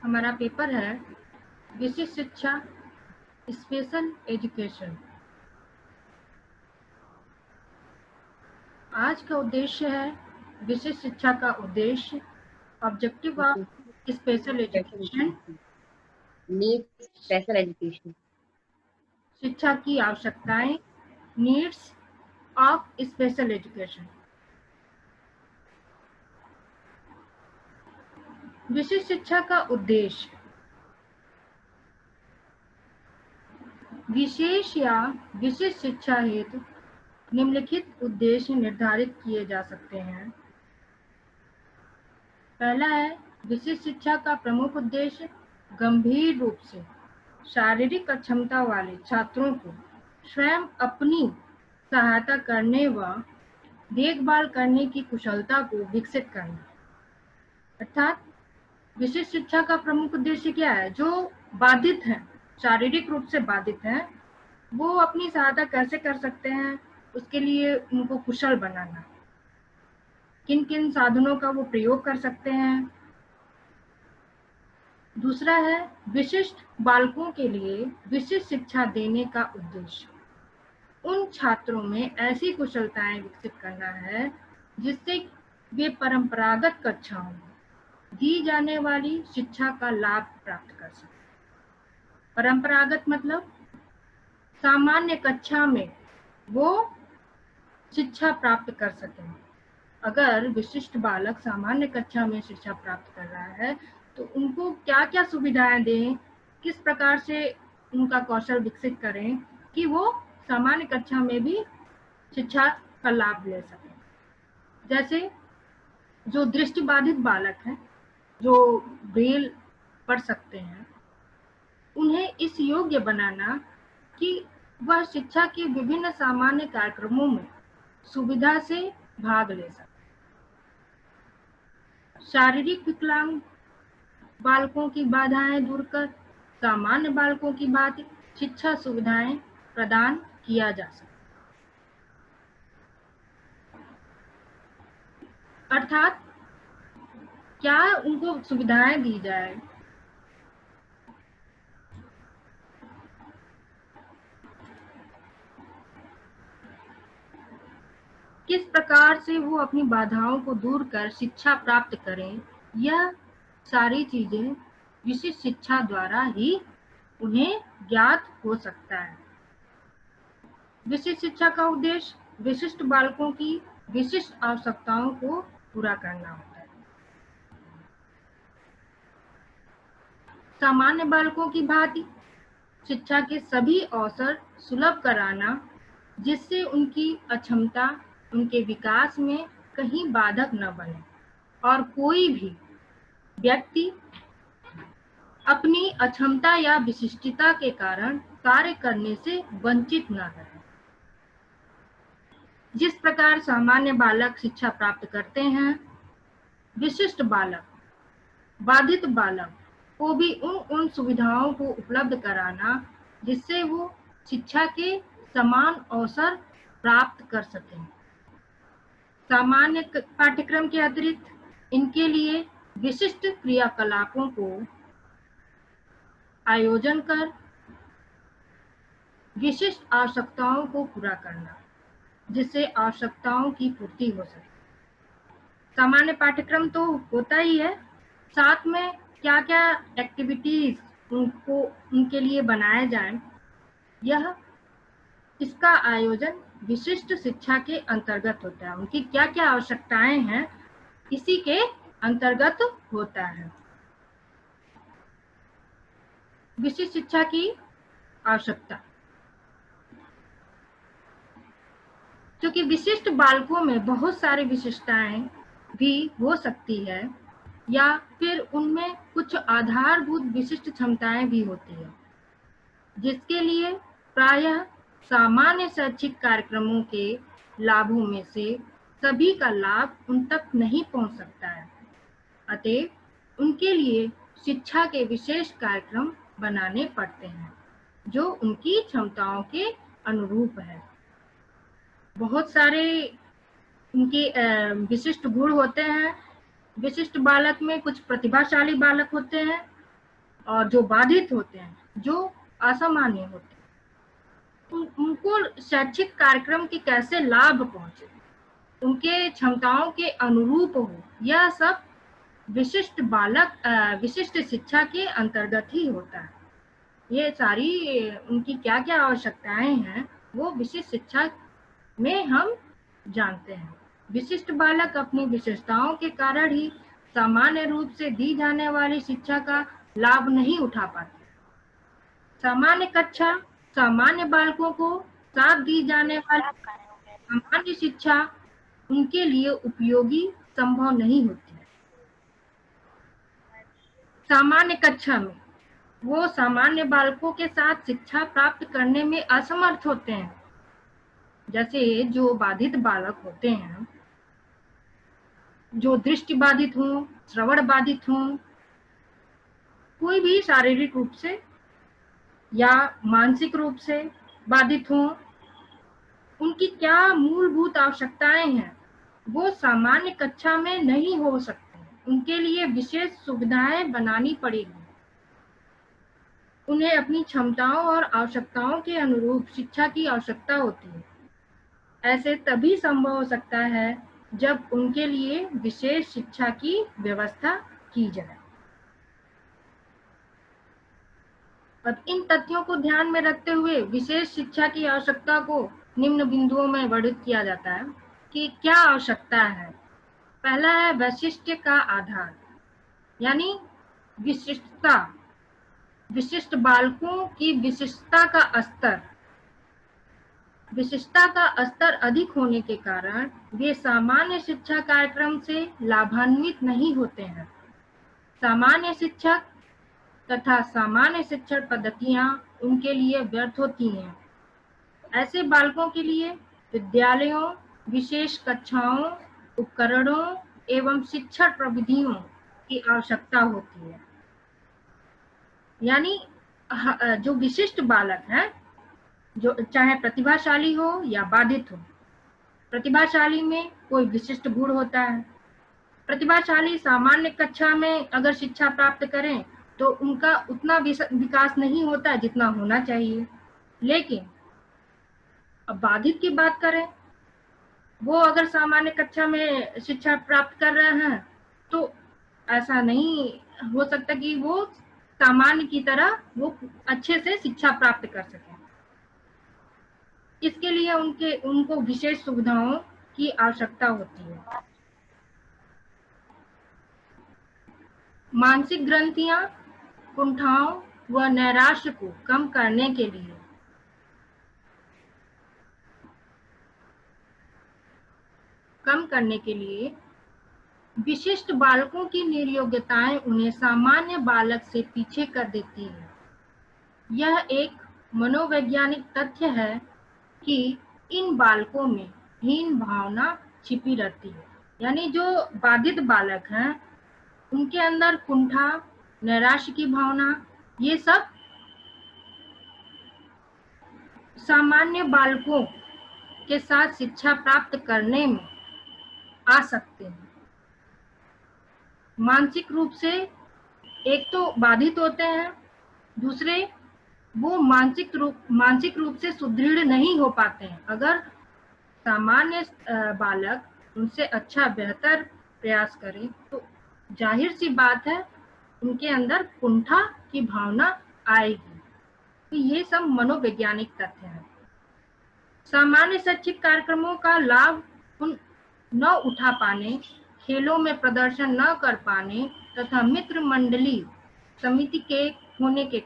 हमारा पेपर है विशिष्ट शिक्षा, स्पेशल एजुकेशन। आज का उद्देश्य है विशिष्ट शिक्षा का उद्देश्य, objective of special education, needs special education, शिक्षा की आवश्यकताएं, नीड्स ऑफ स्पेशल एजुकेशन। विशिष्ट शिक्षा का उद्देश्य विशेष या विशिष्ट शिक्षा हेतु निम्नलिखित उद्देश्य निर्धारित किए जा सकते हैं। पहला है, विशिष्ट शिक्षा का प्रमुख उद्देश्य गंभीर रूप से शारीरिक अक्षमता वाले छात्रों को स्वयं अपनी सहायता करने व देखभाल करने की कुशलता को विकसित करना। अर्थात विशिष्ट शिक्षा का प्रमुख उद्देश्य क्या है? जो बाधित हैं, शारीरिक रूप से बाधित हैं, वो अपनी सहायता कैसे कर सकते हैं, उसके लिए उनको कुशल बनाना। किन किन साधनों का वो प्रयोग कर सकते हैं। दूसरा है, विशिष्ट बालकों के लिए विशिष्ट शिक्षा देने का उद्देश्य उन छात्रों में ऐसी कुशलताएं विकसित करना है जिससे वे परंपरागत कक्षाओं में दी जाने वाली शिक्षा का लाभ प्राप्त कर सकें। परंपरागत मतलब सामान्य कक्षा में वो शिक्षा प्राप्त कर सकें। अगर विशिष्ट बालक सामान्य कक्षा में शिक्षा प्राप्त कर रहा है तो उनको क्या क्या सुविधाएं दें, किस प्रकार से उनका कौशल विकसित करें कि वो सामान्य कक्षा में भी शिक्षा का लाभ ले सकें। जैसे जो दृष्टिबाधित बालक हैं, जो ब्रेल पढ़ सकते हैं, उन्हें इस योग्य बनाना कि वह शिक्षा के विभिन्न सामान्य कार्यक्रमों में सुविधा से भाग ले सके। शारीरिक विकलांग बालकों की बाधाएं दूर कर सामान्य बालकों की भांति शिक्षा सुविधाएं प्रदान किया जा सके। अर्थात क्या उनको सुविधाएं दी जाए, किस प्रकार से वो अपनी बाधाओं को दूर कर शिक्षा प्राप्त करें, यह सारी चीजें विशिष्ट शिक्षा द्वारा ही उन्हें ज्ञात हो सकता है। विशिष्ट शिक्षा का उद्देश्य विशिष्ट बालकों की विशिष्ट आवश्यकताओं को पूरा करना होता है। सामान्य बालकों की भांति शिक्षा के सभी अवसर सुलभ कराना जिससे उनकी अक्षमता उनके विकास में कहीं बाधक न बने और कोई भी व्यक्ति अपनी अक्षमता या विशिष्टता के कारण कार्य करने से वंचित न रहे। जिस प्रकार सामान्य बालक शिक्षा प्राप्त करते हैं, विशिष्ट बालक, बाधित बालक को भी उन सुविधाओं को उपलब्ध कराना जिससे वो शिक्षा के समान अवसर प्राप्त कर सकें। सामान्य पाठ्यक्रम के अतिरिक्त इनके लिए विशिष्ट क्रियाकलापों को आयोजन कर विशिष्ट आवश्यकताओं को पूरा करना जिससे आवश्यकताओं की पूर्ति हो सके। सामान्य पाठ्यक्रम तो होता ही है, साथ में क्या क्या एक्टिविटीज उनके लिए बनाए जाएं, इसका आयोजन विशिष्ट शिक्षा के अंतर्गत होता है। उनकी क्या क्या आवश्यकताएं हैं इसी के अंतर्गत होता है। विशिष्ट शिक्षा की आवश्यकता, क्योंकि विशिष्ट बालकों में बहुत सारी विशिष्टताएं भी हो सकती है या फिर उनमें कुछ आधारभूत विशिष्ट क्षमताएं भी होती है जिसके लिए प्रायः सामान्य शैक्षिक कार्यक्रमों के लाभों में से सभी का लाभ उन तक नहीं पहुंच सकता है। अतः उनके लिए शिक्षा के विशेष कार्यक्रम बनाने पड़ते हैं जो उनकी क्षमताओं के अनुरूप है। बहुत सारे उनके विशिष्ट गुण होते हैं। विशिष्ट बालक में कुछ प्रतिभाशाली बालक होते हैं और जो बाधित होते हैं, जो असामान्य होते हैं, उनको शैक्षिक कार्यक्रम के कैसे लाभ पहुंचे, उनके क्षमताओं के अनुरूप हो, यह सब विशिष्ट शिक्षा के अंतर्गत ही होता है। ये सारी उनकी क्या क्या आवश्यकताएं हैं वो विशिष्ट शिक्षा में हम जानते हैं। विशिष्ट बालक अपनी विशेषताओं के कारण ही सामान्य रूप से दी जाने वाली शिक्षा का लाभ नहीं उठा पाते। सामान्य कक्षा सामान्य बालकों को साथ दी जाने वाली सामान्य शिक्षा उनके लिए उपयोगी संभव नहीं होती। सामान्य कक्षा में वो सामान्य बालकों के साथ शिक्षा प्राप्त करने में असमर्थ होते हैं। जैसे जो बाधित बालक होते हैं, जो दृष्टि बाधित हों, श्रवण बाधित हों, कोई भी शारीरिक रूप से या मानसिक रूप से बाधित हों, उनकी क्या मूलभूत आवश्यकताएं हैं वो सामान्य कक्षा में नहीं हो सकती। उनके लिए विशेष सुविधाएं बनानी पड़ेगी। उन्हें अपनी क्षमताओं और आवश्यकताओं के अनुरूप शिक्षा की आवश्यकता होती है। ऐसे तभी संभव हो सकता है जब उनके लिए विशेष शिक्षा की व्यवस्था की जाए। अब इन तथ्यों को ध्यान में रखते हुए विशेष शिक्षा की आवश्यकता को निम्न बिंदुओं में वर्णित किया जाता है कि क्या आवश्यकता है। पहला है वैशिष्ट्य का आधार, यानी विशिष्टता। विशिष्ट बालकों की विशिष्टता का स्तर अधिक होने के कारण वे सामान्य शिक्षा कार्यक्रम से लाभान्वित नहीं होते हैं। सामान्य शिक्षक तथा सामान्य शिक्षण पद्धतियां उनके लिए व्यर्थ होती हैं। ऐसे बालकों के लिए विद्यालयों, विशेष कक्षाओं, उपकरणों एवं शिक्षण प्रविधियों की आवश्यकता होती है। यानी जो विशिष्ट बालक हैं, जो चाहे प्रतिभाशाली हो या बाधित हो, प्रतिभाशाली में कोई विशिष्ट गुण होता है। प्रतिभाशाली सामान्य कक्षा में अगर शिक्षा प्राप्त करें तो उनका उतना विकास नहीं होता जितना होना चाहिए। लेकिन अब बाधित की बात करें, वो अगर सामान्य कक्षा में शिक्षा प्राप्त कर रहे हैं तो ऐसा नहीं हो सकता कि वो सामान्य की तरह वो अच्छे से शिक्षा प्राप्त कर सके। इसके लिए उनको विशेष सुविधाओं की आवश्यकता होती है। मानसिक ग्रंथियां, कुंठाओं व नैराश्य को कम करने के लिए विशिष्ट बालकों की निर्योग्यताएं उन्हें सामान्य बालक से पीछे कर देती है। यह एक मनोवैज्ञानिक तथ्य है कि इन बालकों में हीन भावना छिपी रहती है। यानी जो बाधित बालक हैं उनके अंदर कुंठा, नैराश्य की भावना, ये सब सामान्य बालकों के साथ शिक्षा प्राप्त करने में आ सकते हैं। मानसिक रूप से एक तो बाधित होते हैं, दूसरे वो मानसिक रूप से सुदृढ़ नहीं हो पाते हैं। अगर सामान्य बालक उनसे अच्छा बेहतर प्रयास करे तो जाहिर सी बात है उनके अंदर कुंठा की भावना आएगी। तो ये सब मनोवैज्ञानिक तथ्य हैं। सामान्य शैक्षिक कार्यक्रमों का लाभ न उठा पाने, खेलों में प्रदर्शन न कर पाने तथा मित्र मंडली समिति के होने के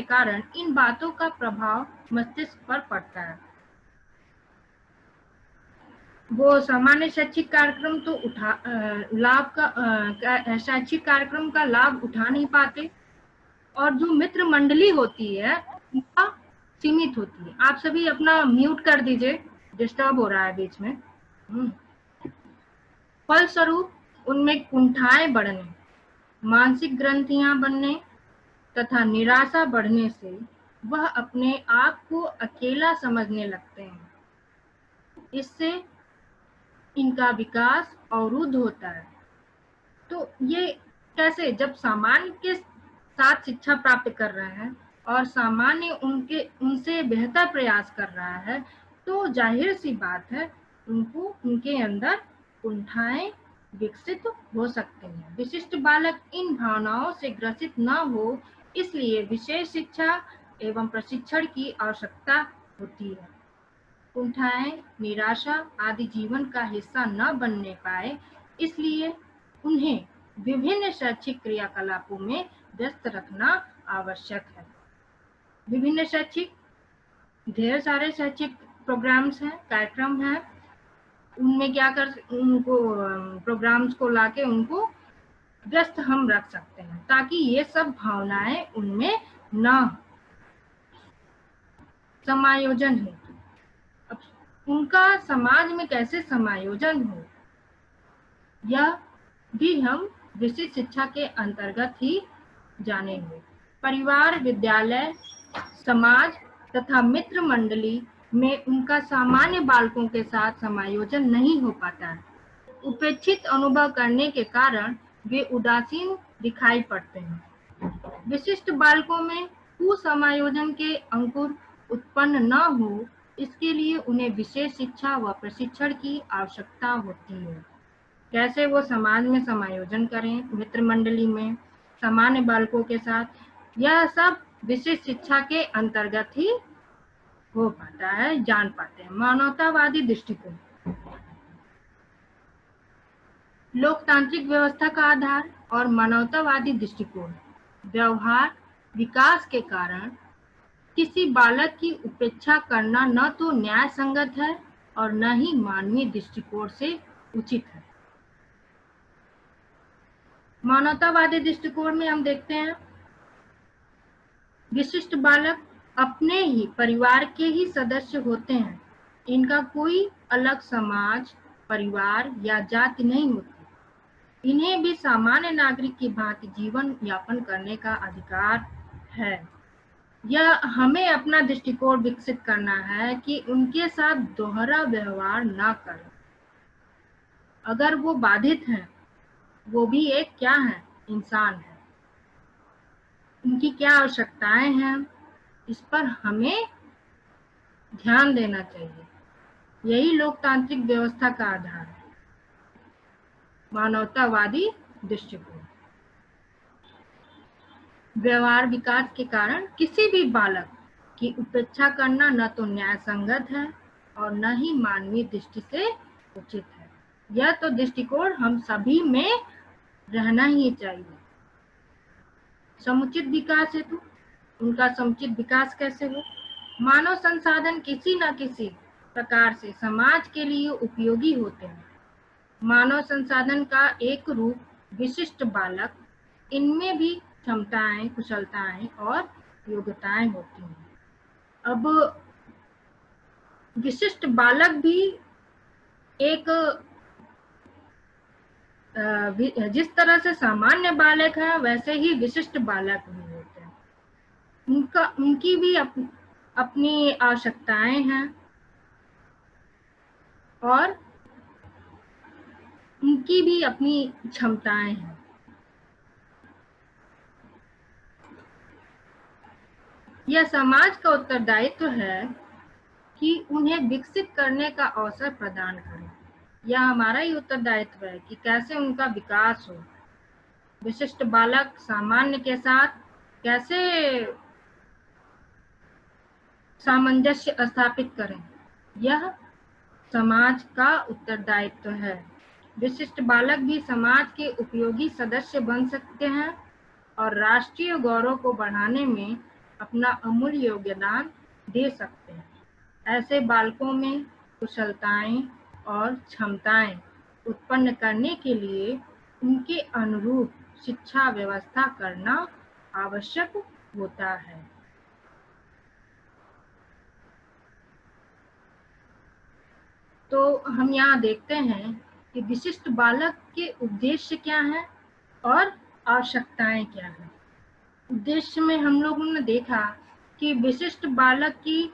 कारण इन बातों का प्रभाव मस्तिष्क पर पड़ता है। वो सामान्य शैक्षिक कार्यक्रम तो शैक्षिक कार्यक्रम का लाभ उठा नहीं पाते और जो मित्र मंडली होती है उनका सीमित होती है। आप सभी अपना म्यूट कर दीजिए, डिस्टर्ब हो रहा है बीच में। फलस्वरूप उनमें कुंठाएं बढ़ने, मानसिक ग्रंथियां बनने तथा निराशा बढ़ने से वह अपने आप को अकेला समझने लगते हैं। इससे इनका विकास अवरुद्ध होता है। तो ये कैसे? जब सामान्य के साथ शिक्षा प्राप्त कर रहे हैं और सामान्य उनसे बेहतर प्रयास कर रहा है, तो जाहिर सी बात है उनके अंदर कुंठाएं विकसित हो सकते हैं। विशिष्ट बालक इन भावनाओं से ग्रसित न हो, इसलिए विशेष शिक्षा एवं प्रशिक्षण की आवश्यकता होती है। कुंठाएं, निराशा आदि जीवन का हिस्सा न बनने पाए, इसलिए उन्हें विभिन्न शैक्षिक क्रियाकलापों में व्यस्त रखना आवश्यक है। विभिन्न शैक्षिक, ढेर सारे शैक्षिक प्रोग्राम्स हैं, कार्यक्रम हैं, उनमें क्या कर उनको प्रोग्राम्स को लाके उनको व्यस्त हम रख सकते हैं, ताकि ये सब भावनाएं उनमें न समायोजन हो। अब उनका समाज में कैसे समायोजन हो, यह भी हम विशिष्ट शिक्षा के अंतर्गत ही जानेंगे। परिवार, विद्यालय, समाज तथा मित्र मंडली में उनका सामान्य बालकों के साथ समायोजन नहीं हो पाता है। उपेक्षित अनुभव करने के कारण वे उदासीन दिखाई पड़ते हैं। विशिष्ट बालकों में कुसमायोजन के अंकुर उत्पन्न न हो, इसके लिए उन्हें विशेष शिक्षा व प्रशिक्षण की आवश्यकता होती है। कैसे वो समाज में समायोजन करें, मित्र मंडली में, सामान्य बालकों के साथ, यह सब विशिष्ट शिक्षा के अंतर्गत ही हो पाता है, जान पाते हैं। मानवतावादी दृष्टिकोण। लोकतांत्रिक व्यवस्था का आधार और मानवतावादी दृष्टिकोण। व्यवहार विकास के कारण किसी बालक की उपेक्षा करना न तो न्याय संगत है और न ही मानवीय दृष्टिकोण से उचित है। मानवतावादी दृष्टिकोण में हम देखते हैं, विशिष्ट बालक अपने ही परिवार के ही सदस्य होते हैं। इनका कोई अलग समाज, परिवार या जाति नहीं होती। इन्हें भी सामान्य नागरिक की भांति जीवन यापन करने का अधिकार है। यह हमें अपना दृष्टिकोण विकसित करना है कि उनके साथ दोहरा व्यवहार ना करें। अगर वो बाधित हैं, वो भी एक क्या है? इंसान है। उनकी क्या आवश्यकताएं हैं, इस पर हमें ध्यान देना चाहिए। यही लोकतांत्रिक व्यवस्था का आधार है। मानवतावादी दृष्टिकोण। व्यवहार विकास के कारण किसी भी बालक की उपेक्षा करना न तो न्याय संगत है और न ही मानवीय दृष्टि से उचित है। यह तो दृष्टिकोण हम सभी में रहना ही चाहिए। समुचित विकास हेतु उनका समुचित विकास कैसे हो? मानव संसाधन किसी न किसी प्रकार से समाज के लिए उपयोगी होते हैं। मानव संसाधन का एक रूप विशिष्ट बालक, इनमें भी क्षमताएं, कुशलताएं और योग्यताएं होती हैं। अब विशिष्ट बालक भी एक जिस तरह से सामान्य बालक है, वैसे ही विशिष्ट बालक भी होते हैं। उनकी भी अपनी आवश्यकताएं हैं और उनकी भी अपनी क्षमताएं हैं। यह समाज का उत्तरदायित्व है कि उन्हें विकसित करने का अवसर प्रदान करें। यह हमारा ही उत्तरदायित्व है कि कैसे उनका विकास हो। विशिष्ट बालक सामान्य के साथ कैसे सामंजस्य स्थापित करें, यह समाज का उत्तरदायित्व है। विशिष्ट बालक भी समाज के उपयोगी सदस्य बन सकते हैं और राष्ट्रीय गौरव को बढ़ाने में अपना अमूल्य योगदान दे सकते हैं। ऐसे बालकों में कुशलताएं और क्षमताएं उत्पन्न करने के लिए उनके अनुरूप शिक्षा व्यवस्था करना आवश्यक होता है। तो हम यहाँ देखते हैं कि विशिष्ट बालक के उद्देश्य क्या हैं और आवश्यकताएं क्या हैं। उद्देश्य में हम लोगों ने देखा कि विशिष्ट बालक की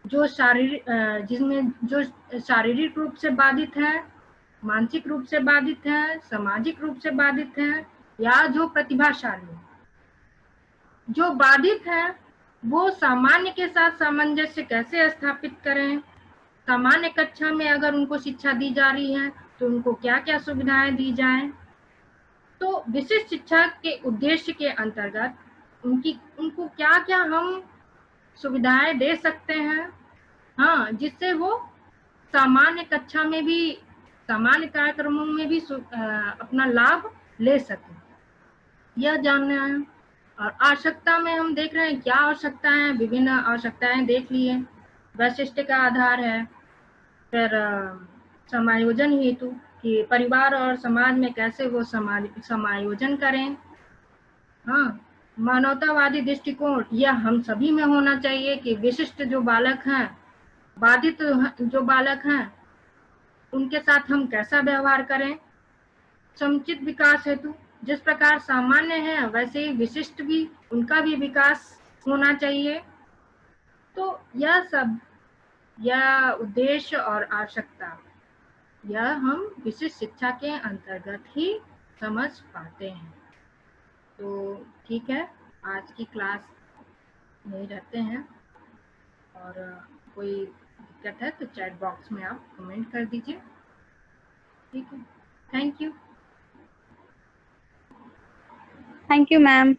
जो शारीरिक रूप से बाधित है, मानसिक रूप से बाधित है, सामाजिक रूप से बाधित है, या जो प्रतिभाशाली, जो बाधित है, वो सामान्य के साथ सामंजस्य कैसे स्थापित करें। सामान्य कक्षा में अगर उनको शिक्षा दी जा रही है तो उनको क्या क्या सुविधाएं दी जाएं। तो विशिष्ट शिक्षा के उद्देश्य के अंतर्गत उनको क्या क्या हम सुविधाएं दे सकते हैं, हाँ, जिससे वो सामान्य कक्षा में भी, सामान्य कार्यक्रमों में भी अपना लाभ ले सके, यह जानना है। और आवश्यकता में हम देख रहे हैं क्या आवश्यकता है, विभिन्न आवश्यकताएं देख लिए। वैशिष्ट का आधार है, फिर समायोजन हेतु कि परिवार और समाज में कैसे वो समायोजन करें। हाँ, मानवतावादी दृष्टिकोण यह हम सभी में होना चाहिए कि विशिष्ट जो बालक हैं, बाधित जो बालक हैं, उनके साथ हम कैसा व्यवहार करें। समुचित विकास हेतु जिस प्रकार सामान्य है वैसे ही विशिष्ट भी, उनका भी विकास होना चाहिए। तो यह सब, यह उद्देश्य और आवश्यकता, यह हम विशिष्ट शिक्षा के अंतर्गत ही समझ पाते हैं। तो ठीक है, आज की क्लास यही रहते हैं, और कोई दिक्कत है तो चैट बॉक्स में आप कमेंट कर दीजिए। ठीक है, thank you. Thank you ma'am.